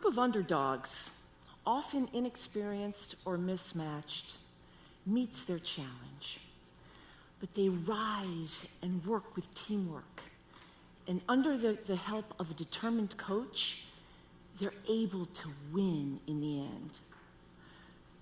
of underdogs, often inexperienced or mismatched, meets their challenge. But they rise and work with teamwork. And under the help of a determined coach, they're able to win in the end.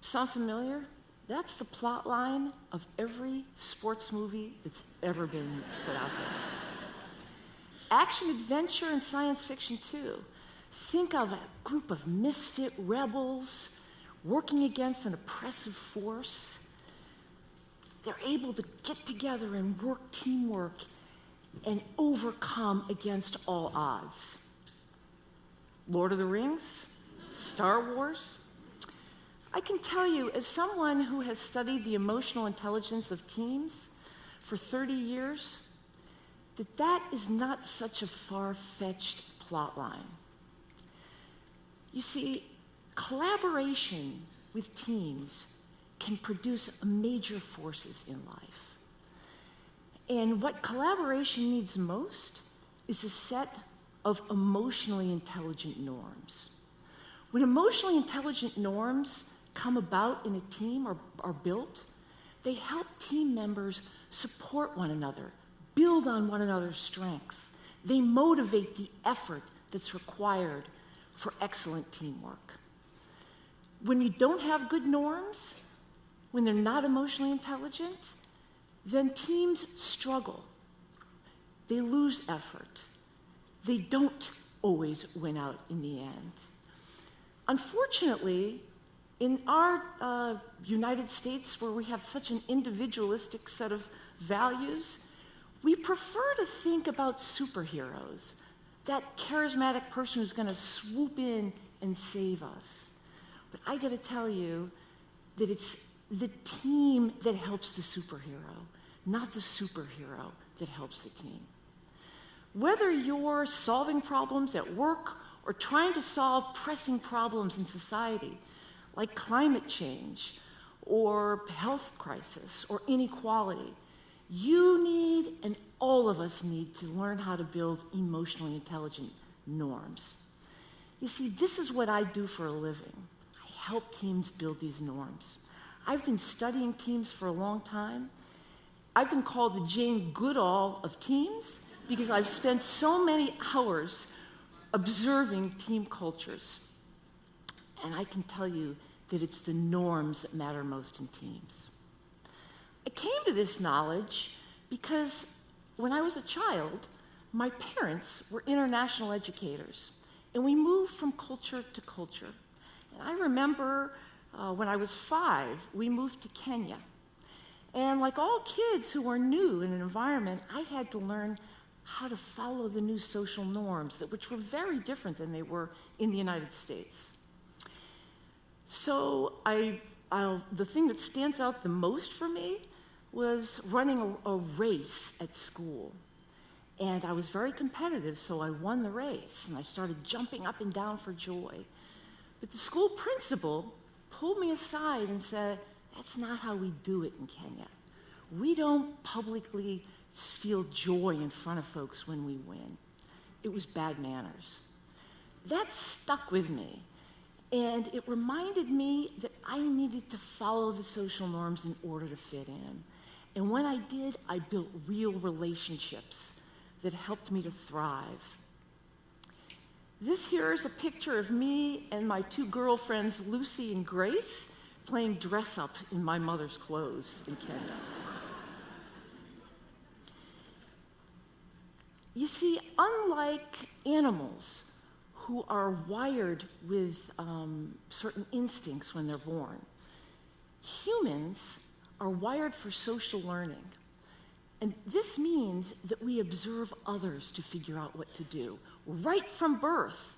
Sound familiar? That's the plot line of every sports movie that's ever been put out there. Action, adventure, and science fiction too. Think of a group of misfit rebels working against an oppressive force. They're able to get together and work teamwork and overcome against all odds. Lord of the Rings, Star Wars. I can tell you, as someone who has studied the emotional intelligence of teams for 30 years, that is not such a far-fetched plot line. You see, collaboration with teams can produce major forces in life. And what collaboration needs most is a set of emotionally intelligent norms. When emotionally intelligent norms come about in a team or are built, they help team members support one another, build on one another's strengths. They motivate the effort that's required for excellent teamwork. When you don't have good norms, when they're not emotionally intelligent, then teams struggle. They lose effort. They don't always win out in the end. Unfortunately, in our United States, where we have such an individualistic set of values, we prefer to think about superheroes, that charismatic person who's going to swoop in and save us. But I got to tell you that it's the team that helps the superhero, not the superhero that helps the team. Whether you're solving problems at work or trying to solve pressing problems in society, like climate change or health crisis or inequality, you need, and all of us need, to learn how to build emotionally intelligent norms. You see, this is what I do for a living. I help teams build these norms. I've been studying teams for a long time. I've been called the Jane Goodall of teams because I've spent so many hours observing team cultures. And I can tell you that it's the norms that matter most in teams. I came to this knowledge because when I was a child, my parents were international educators, and we moved from culture to culture. And I remember when I was 5, we moved to Kenya. And like all kids who were new in an environment, I had to learn how to follow the new social norms, which were very different than they were in the United States. So the thing that stands out the most for me was running a race at school. And I was very competitive, so I won the race, and I started jumping up and down for joy. But the school principal pulled me aside and said, "That's not how we do it in Kenya. We don't publicly feel joy in front of folks when we win." It was bad manners. That stuck with me. And it reminded me that I needed to follow the social norms in order to fit in. And when I did, I built real relationships that helped me to thrive. This here is a picture of me and my 2 girlfriends, Lucy and Grace, playing dress up in my mother's clothes in Kenya. You see, unlike animals who are wired with certain instincts when they're born, humans are wired for social learning. And this means that we observe others to figure out what to do. Right from birth,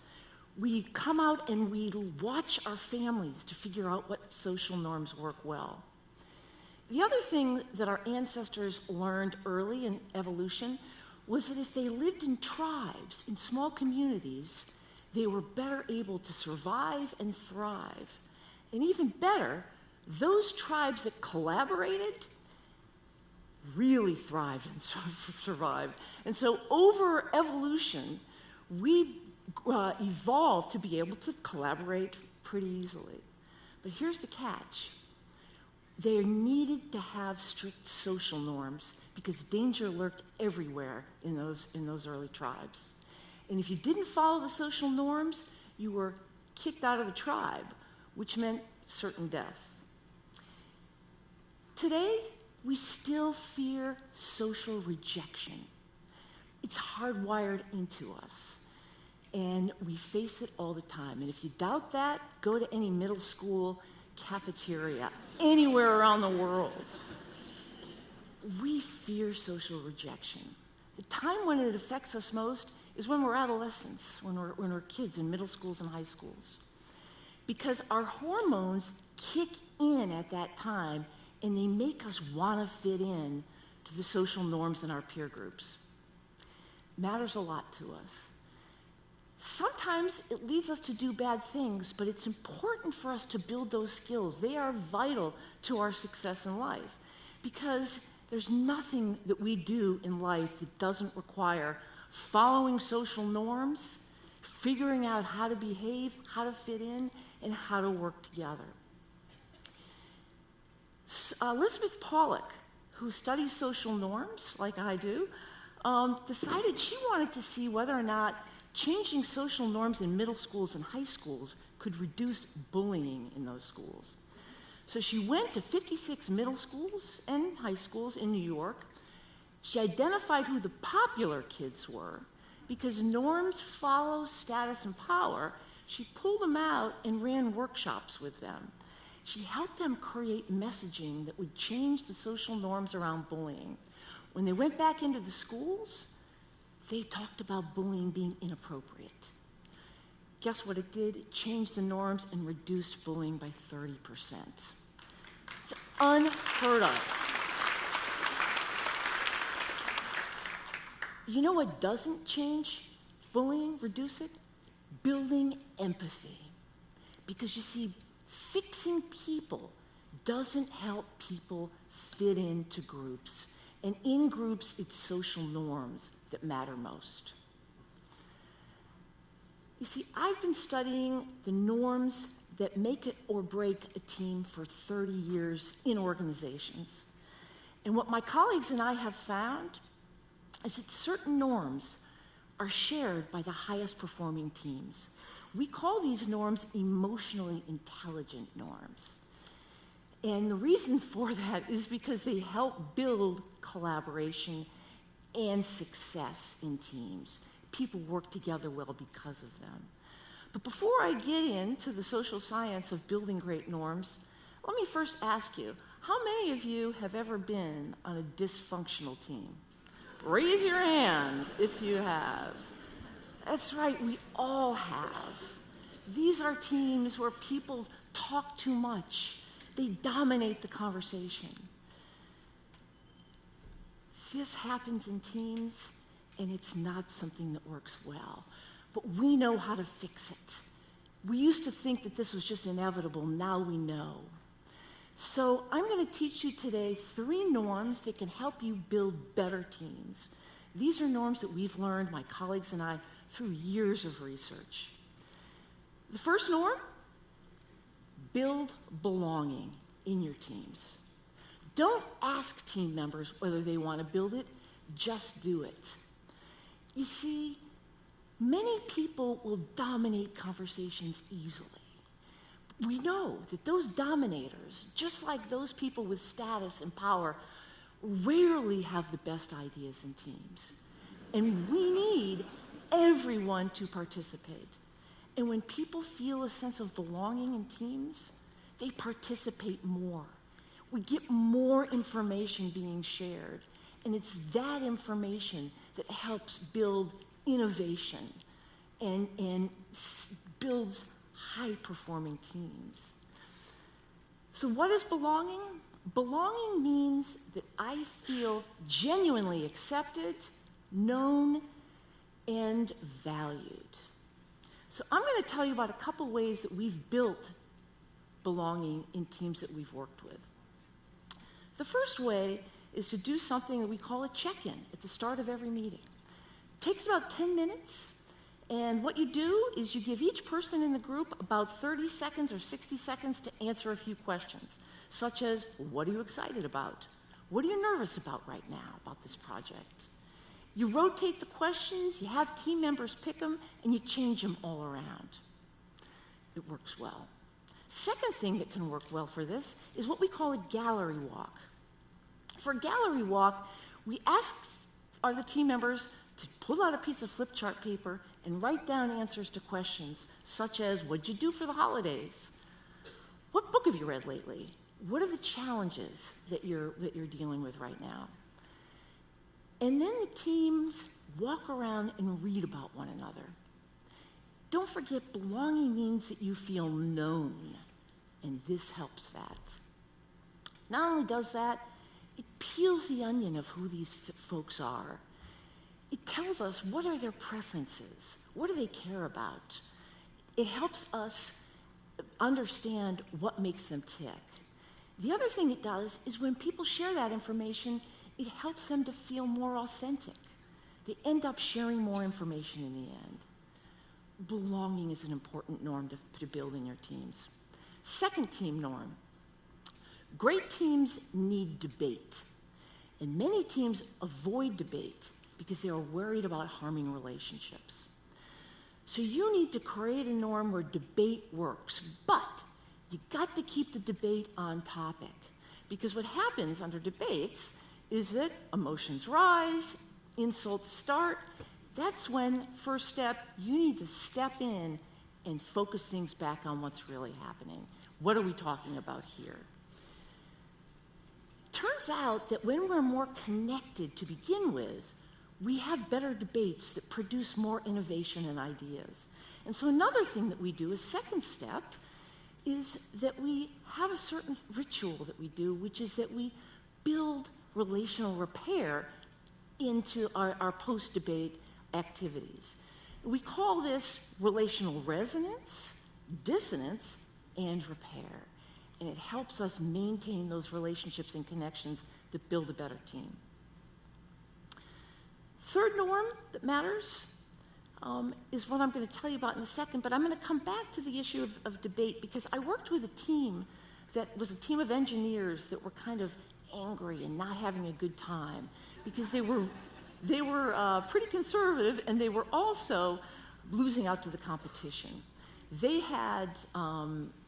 we come out and we watch our families to figure out what social norms work well. The other thing that our ancestors learned early in evolution was that if they lived in tribes, in small communities, they were better able to survive and thrive. And even better, those tribes that collaborated really thrived and survived. And so over evolution, we evolved to be able to collaborate pretty easily. But here's the catch. They needed to have strict social norms because danger lurked everywhere in those early tribes. And if you didn't follow the social norms, you were kicked out of the tribe, which meant certain death. Today, we still fear social rejection. It's hardwired into us, and we face it all the time. And if you doubt that, go to any middle school cafeteria, anywhere around the world. We fear social rejection. The time when it affects us most is when we're adolescents, when we're kids in middle schools and high schools. Because our hormones kick in at that time, and they make us want to fit in to the social norms in our peer groups. Matters a lot to us. Sometimes it leads us to do bad things, but it's important for us to build those skills. They are vital to our success in life, because there's nothing that we do in life that doesn't require following social norms, figuring out how to behave, how to fit in, and how to work together. Elizabeth Pollock, who studies social norms like I do, decided she wanted to see whether or not changing social norms in middle schools and high schools could reduce bullying in those schools. So she went to 56 middle schools and high schools in New York. She identified who the popular kids were. Because norms follow status and power, she pulled them out and ran workshops with them. She helped them create messaging that would change the social norms around bullying. When they went back into the schools, they talked about bullying being inappropriate. Guess what it did? It changed the norms and reduced bullying by 30%. It's unheard of. You know what doesn't change bullying, reduce it? Building empathy. Because you see, fixing people doesn't help people fit into groups. And in groups, it's social norms that matter most. You see, I've been studying the norms that make it or break a team for 30 years in organizations. And what my colleagues and I have found is that certain norms are shared by the highest performing teams. We call these norms emotionally intelligent norms. And the reason for that is because they help build collaboration and success in teams. People work together well because of them. But before I get into the social science of building great norms, let me first ask you, how many of you have ever been on a dysfunctional team? Raise your hand if you have. That's right, we all have. These are teams where people talk too much. They dominate the conversation. This happens in teams, and it's not something that works well. But we know how to fix it. We used to think that this was just inevitable. Now we know. So I'm going to teach you today 3 norms that can help you build better teams. These are norms that we've learned, my colleagues and I, through years of research. The first norm, build belonging in your teams. Don't ask team members whether they want to build it, just do it. You see, many people will dominate conversations easily. We know that those dominators, just like those people with status and power, rarely have the best ideas in teams. And we need everyone to participate. And when people feel a sense of belonging in teams, they participate more. We get more information being shared. And it's that information that helps build innovation and builds high-performing teams. So what is belonging? Belonging means that I feel genuinely accepted, known, and valued. So I'm going to tell you about a couple ways that we've built belonging in teams that we've worked with. The first way is to do something that we call a check-in at the start of every meeting. It takes about 10 minutes, And what you do is you give each person in the group about 30 seconds or 60 seconds to answer a few questions, such as, what are you excited about? What are you nervous about right now about this project? You rotate the questions, you have team members pick them, and you change them all around. It works well. Second thing that can work well for this is what we call a gallery walk. For a gallery walk, we ask the team members to pull out a piece of flip chart paper and write down answers to questions such as, what'd you do for the holidays? What book have you read lately? What are the challenges that you're dealing with right now? And then the teams walk around and read about one another. Don't forget, belonging means that you feel known, and this helps that. Not only does that, it peels the onion of who these folks are. It tells us what are their preferences, what do they care about. It helps us understand what makes them tick. The other thing it does is when people share that information, it helps them to feel more authentic. They end up sharing more information in the end. Belonging is an important norm to build in your teams. Second team norm. Great teams need debate. And many teams avoid debate because they are worried about harming relationships. So you need to create a norm where debate works, but you got to keep the debate on topic. Because what happens under debates is that emotions rise, insults start. That's when, first step, you need to step in and focus things back on what's really happening. What are we talking about here? Turns out that when we're more connected to begin with, we have better debates that produce more innovation and ideas. And so another thing that we do, a second step, is that we have a certain ritual that we do, which is that we build relational repair into our post-debate activities. We call this relational resonance, dissonance, and repair. And it helps us maintain those relationships and connections that build a better team. Third norm that matters is what I'm going to tell you about in a second, but I'm going to come back to the issue of debate because I worked with a team that was a team of engineers that were kind of angry and not having a good time because they were pretty conservative and they were also losing out to the competition. They had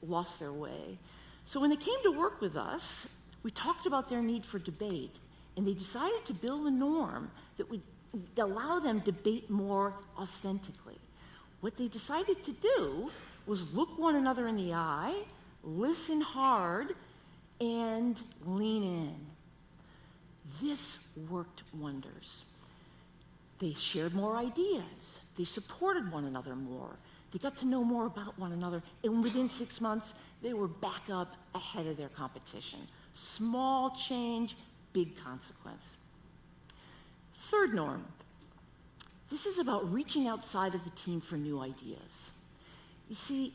lost their way. So when they came to work with us, we talked about their need for debate, and they decided to build a norm that would allow them to debate more authentically. What they decided to do was look one another in the eye, listen hard, and lean in. This worked wonders. They shared more ideas. They supported one another more. They got to know more about one another, and within 6 months, they were back up ahead of their competition. Small change, big consequence. Third norm. This is about reaching outside of the team for new ideas. You see,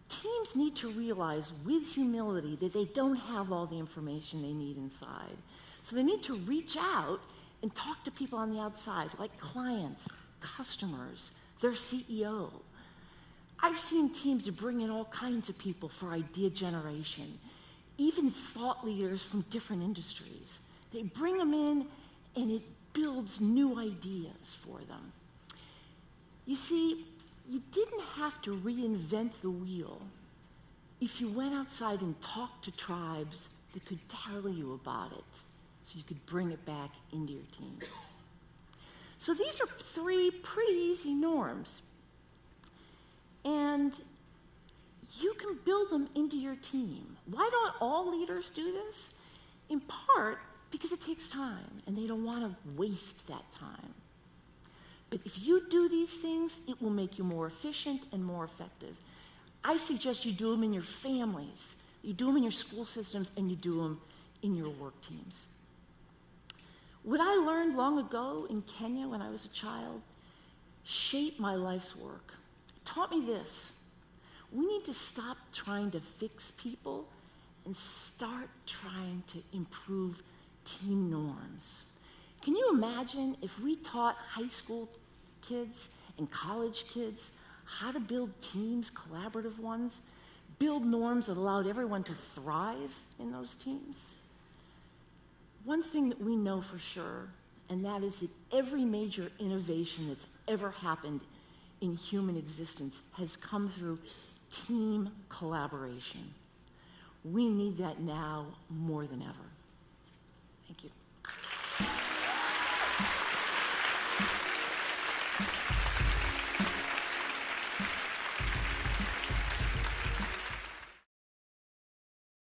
teams need to realize with humility that they don't have all the information they need inside. So they need to reach out and talk to people on the outside, like clients, customers, their CEO. I've seen teams bring in all kinds of people for idea generation, even thought leaders from different industries. They bring them in, and it builds new ideas for them. You see, you didn't have to reinvent the wheel if you went outside and talked to tribes that could tell you about it, so you could bring it back into your team. So these are 3 pretty easy norms. And you can build them into your team. Why don't all leaders do this? In part, because it takes time, and they don't want to waste that time. But if you do these things, it will make you more efficient and more effective. I suggest you do them in your families, you do them in your school systems, and you do them in your work teams. What I learned long ago in Kenya when I was a child shaped my life's work. It taught me this: we need to stop trying to fix people and start trying to improve team norms. Can you imagine if we taught high school kids and college kids how to build teams, collaborative ones, build norms that allowed everyone to thrive in those teams. One thing that we know for sure, and that is that every major innovation that's ever happened in human existence has come through team collaboration. We need that now more than ever. Thank you.